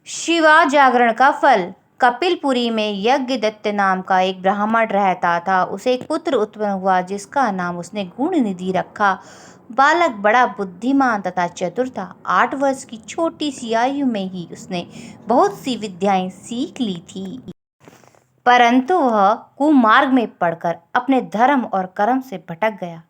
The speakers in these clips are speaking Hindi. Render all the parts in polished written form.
शिवा जागरण का फल। कपिलपुरी में यज्ञदत्त नाम का एक ब्राह्मण रहता था। उसे एक पुत्र उत्पन्न हुआ जिसका नाम उसने गुणनिधि रखा। बालक बड़ा बुद्धिमान तथा चतुर था। 8 वर्ष की छोटी सी आयु में ही उसने बहुत सी विद्याएं सीख ली थी, परंतु वह कुमार्ग में पड़कर अपने धर्म और कर्म से भटक गया।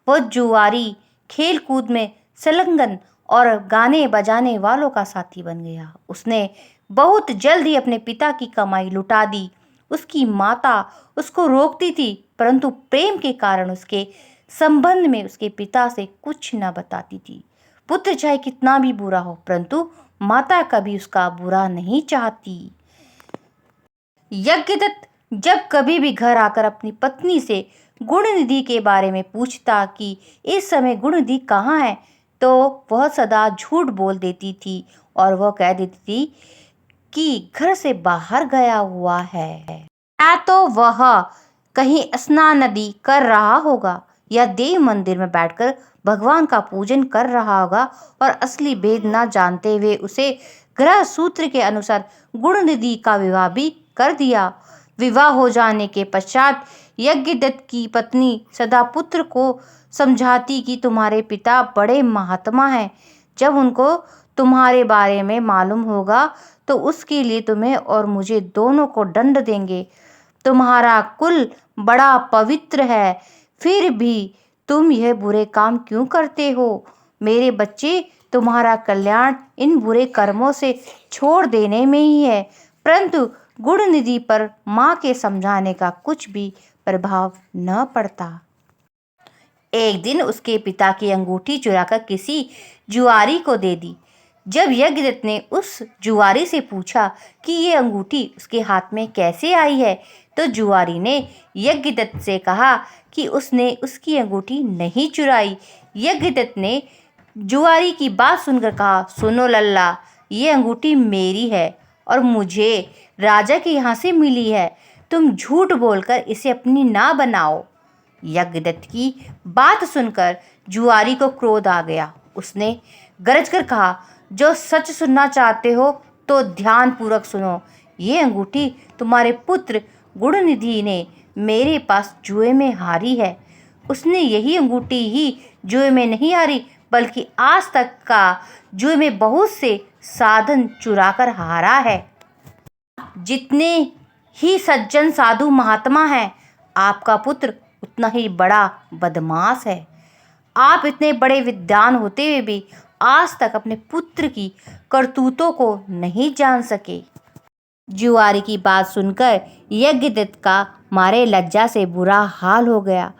वह जुआरी, खेल कूद में संलग्न और गाने बजाने वालों का साथी बन गया। उसने बहुत जल्द ही अपने पिता की कमाई लुटा दी। उसकी माता उसको रोकती थी, परंतु प्रेम के कारण उसके संबंध में उसके पिता से कुछ न बताती थी। पुत्र चाहे कितना भी बुरा हो, परंतु माता कभी उसका बुरा नहीं चाहती। यज्ञदत्त जब कभी भी घर आकर अपनी पत्नी से गुणनिधि के बारे में पूछता कि इस समय गुणनिधि कहाँ है, तो वह सदा झूठ बोल देती थी और वह कह देती थी कि घर से बाहर गया हुआ है, या तो वह कहीं स्नान नदी कर रहा होगा या देव मंदिर में बैठकर भगवान का पूजन कर रहा होगा। और असली भेद न जानते हुए उसे ग्रह सूत्र के अनुसार गुणनिधि का विवाह भी कर दिया। विवाह हो जाने के पश्चात यज्ञदत्त की पत्नी सदा पुत्र को समझाती कि तुम्हारे पिता बड़े महात्मा हैं। जब उनको तुम्हारे बारे में मालूम होगा तो उसके लिए तुम्हें और मुझे दोनों को दंड देंगे। तुम्हारा कुल बड़ा पवित्र है, फिर भी तुम यह बुरे काम क्यों करते हो? मेरे बच्चे, तुम्हारा कल्याण इन बुरे कर्मों से छोड़ देने में ही है। परंतु गुणनिधि पर माँ के समझाने का कुछ भी प्रभाव न पड़ता। एक दिन उसके पिता की अंगूठी चुराकर किसी जुआरी को दे दी। जब यज्ञदत्त ने उस जुआरी से पूछा कि ये अंगूठी उसके हाथ में कैसे आई है, तो जुआरी ने यज्ञदत्त से कहा कि उसने उसकी अंगूठी नहीं चुराई। यज्ञदत्त ने जुआरी की बात सुनकर कहा, सुनो लल्ला, ये अंगूठी मेरी है और मुझे राजा के यहाँ से मिली है। तुम झूठ बोलकर इसे अपनी ना बनाओ। यज्ञदत्त की बात सुनकर जुआरी को क्रोध आ गया। उसने गरज कर कहा, जो सच सुनना चाहते हो तो ध्यान पूर्वक सुनो। ये अंगूठी तुम्हारे पुत्र गुणनिधि ने मेरे पास जुए में हारी है। उसने यही अंगूठी ही जुए में नहीं हारी, बल्कि आज तक का जुए में बहुत से साधन चुराकर हारा है। जितने ही सज्जन साधु महात्मा हैं, आपका पुत्र उतना ही बड़ा बदमाश है। आप इतने बड़े विद्वान होते हुए भी आज तक अपने पुत्र की करतूतों को नहीं जान सके। जुआरी की बात सुनकर यज्ञदत्त का मारे लज्जा से बुरा हाल हो गया।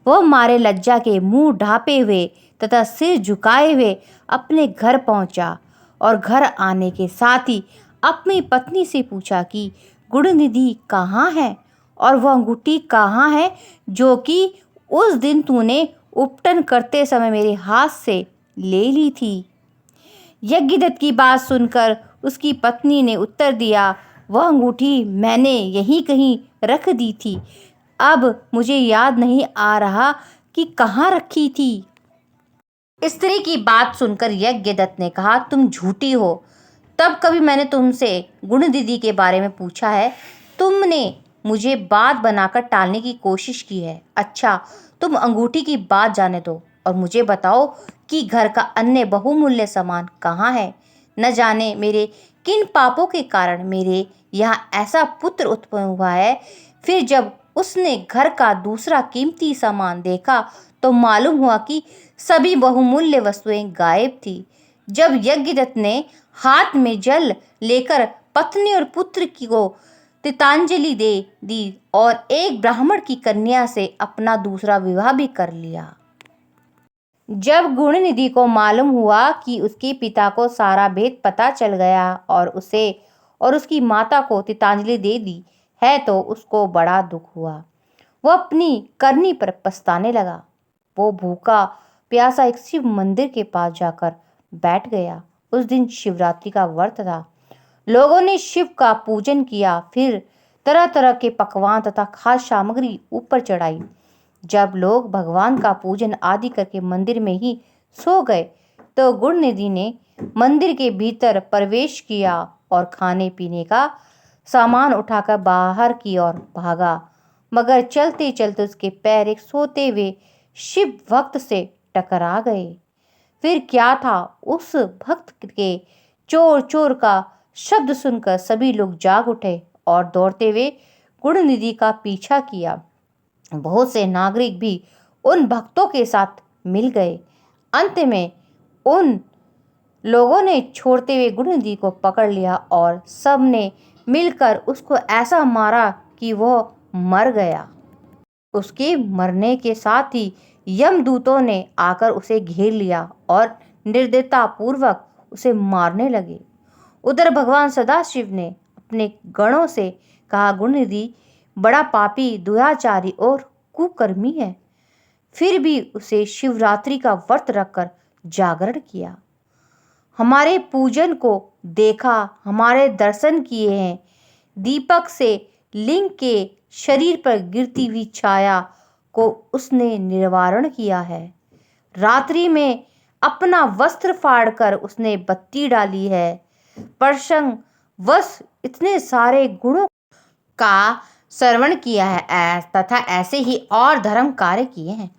वह मारे लज्जा के मुंह ढांपे हुए तथा सिर झुकाए हुए अपने घर पहुंचा और घर आने के साथ ही अपनी पत्नी से पूछा कि गुणनिधि कहाँ है और वह अंगूठी कहाँ है जो कि उस दिन तूने उपटन करते समय मेरे हाथ से ले ली थी। यज्ञदत्त की बात सुनकर उसकी पत्नी ने उत्तर दिया, वह अंगूठी मैंने यहीं कहीं रख दी थी। अब मुझे याद नहीं आ रहा कि कहाँ रखी थी। स्त्री की बात सुनकर यज्ञदत्त ने कहा, तुम झूठी हो। तब कभी मैंने तुमसे गुणनिधि के बारे में पूछा है? तुमने मुझे बात बनाकर टालने की कोशिश की है। अच्छा, तुम अंगूठी की बात जाने दो और मुझे बताओ कि घर का अन्य बहुमूल्य सामान कहाँ है? न जाने मेरे किन पापों के कारण मेरे यहाँ ऐसा पुत्र उत्पन्न हुआ है। फिर जब उसने घर का दूसरा कीमती सामान देखा तो मालूम हुआ कि सभी बहुमूल्य वस्तुएं गायब थी। जब यज्ञदत्त ने हाथ में जल लेकर पत्नी और पुत्र को तितांजलि दे दी और एक ब्राह्मण की कन्या से अपना दूसरा विवाह भी कर लिया। जब गुणनिधि को मालूम हुआ कि उसके पिता को सारा भेद पता चल गया और उसे और उसकी माता को तितांजलि दे दी है, तो उसको बड़ा दुख हुआ। वह अपनी करनी पर पछताने लगा। वो भूखा प्यासा एक शिव मंदिर के पास जाकर बैठ गया। उस दिन शिवरात्रि का व्रत था। लोगों ने शिव का पूजन किया, फिर तरह तरह के पकवान तथा खाद्य सामग्री ऊपर चढ़ाई। जब लोग भगवान का पूजन आदि करके मंदिर में ही सो गए, तो गुणनिधि ने मंदिर के भीतर प्रवेश किया और खाने पीने का सामान उठाकर बाहर की ओर भागा, मगर चलते चलते उसके पैर एक सोते हुए शिव भक्त से टकरा गए। फिर क्या था, उस भक्त के चोर चोर का शब्द सुनकर सभी लोग जाग उठे और दौड़ते हुए गुणनिधि का पीछा किया। बहुत से नागरिक भी उन भक्तों के साथ मिल गए। अंत में उन लोगों ने छोड़ते हुए गुणनिधि को पकड़ लिया और सब ने मिलकर उसको ऐसा मारा कि वह मर गया। उसके मरने के साथ ही यमदूतों ने आकर उसे घेर लिया और निर्दयता पूर्वक उसे मारने लगे। उधर भगवान सदाशिव ने अपने गणों से कहा, गुणनिधि बड़ा पापी, दुराचारी और कुकर्मी है, फिर भी उसे शिवरात्रि का व्रत रखकर जागरण किया, हमारे पूजन को देखा, हमारे दर्शन किए हैं। दीपक से लिंग के शरीर पर गिरती हुई छाया को उसने निवारण किया है। रात्रि में अपना वस्त्र फाड़कर उसने बत्ती डाली है। प्रसंग वश इतने सारे गुणों का श्रवण किया है तथा ऐसे ही और धर्म कार्य किए हैं,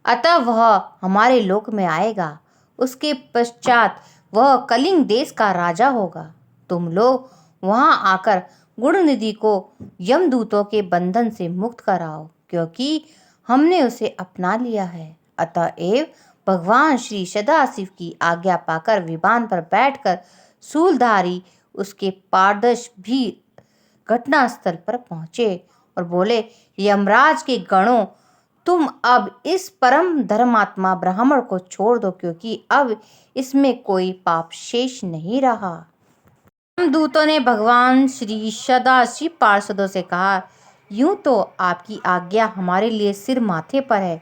अतः वह हमारे लोक में आएगा। उसके पश्चात वह कलिंग देश का राजा होगा। तुम लोग वहां आकर गुणनिधि को यमदूतों के बंधन से मुक्त कराओ, क्योंकि हमने उसे अपना लिया है। अतएव भगवान श्री सदाशिव की आज्ञा पाकर विमान पर बैठकर सूलधारी उसके पारदर्श भी घटनास्थल पर पहुंचे और बोले, यमराज के गणों, तुम अब इस परम धर्मात्मा ब्राह्मण को छोड़ दो, क्योंकि अब इसमें कोई पाप शेष नहीं रहा। यमदूतों ने भगवान श्री सदाशिव पार्षदों से कहा, यूं तो आपकी आज्ञा हमारे लिए सिर माथे पर है,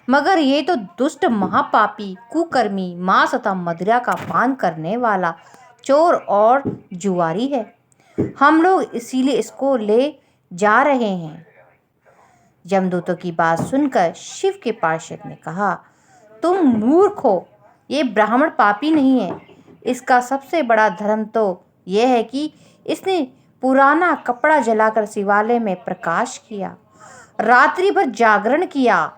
मगर ये तो दुष्ट महापापी कुकर्मी मांस तथा मदिरा का पान करने वाला चोर और जुआरी है। हम लोग इसीलिए इसको ले जा रहे हैं। यमदूतों की बात सुनकर शिव के पार्षद ने कहा, तुम मूर्ख हो, ये ब्राह्मण पापी नहीं है। इसका सबसे बड़ा धर्म तो यह है कि इसने पुराना कपड़ा जलाकर शिवालय में प्रकाश किया, रात्रि भर जागरण किया,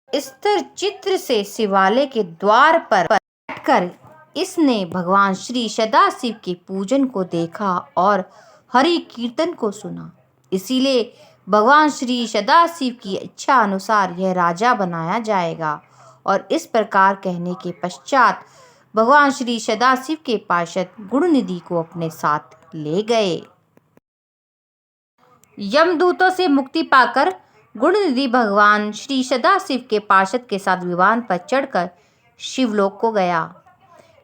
स्थिर चित्र से शिवालय के द्वार पर बैठकर इसने भगवान श्री सदाशिव के पूजन को देखा और हरि कीर्तन को सुना। इसीलिए भगवान श्री सदाशिव की इच्छा अनुसार यह राजा बनाया जाएगा। और इस प्रकार कहने के पश्चात भगवान श्री सदाशिव के पार्षद गुणनिधि को अपने साथ ले गए। यमदूतों से मुक्ति पाकर गुणनिधि भगवान श्री सदाशिव के पार्षद के साथ विमान पर चढ़कर शिवलोक को गया।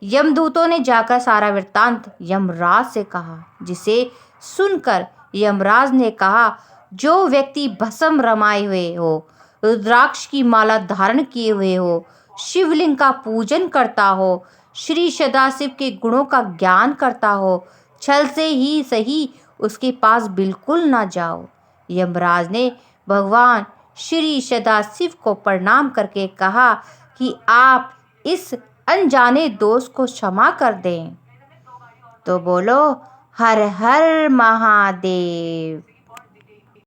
यमदूतों ने जाकर सारा वृत्तांत यमराज से कहा, जिसे सुनकर यमराज ने कहा, जो व्यक्ति भस्म रमाए हुए हो, रुद्राक्ष की माला धारण किए हुए हो, शिवलिंग का पूजन करता हो, श्री सदाशिव के गुणों का ज्ञान करता हो, छल से ही सही उसके पास बिल्कुल ना जाओ। यमराज ने भगवान श्री सदाशिव को प्रणाम करके कहा कि आप इस अनजाने दोष को क्षमा कर दें। तो बोलो, हर हर महादेव।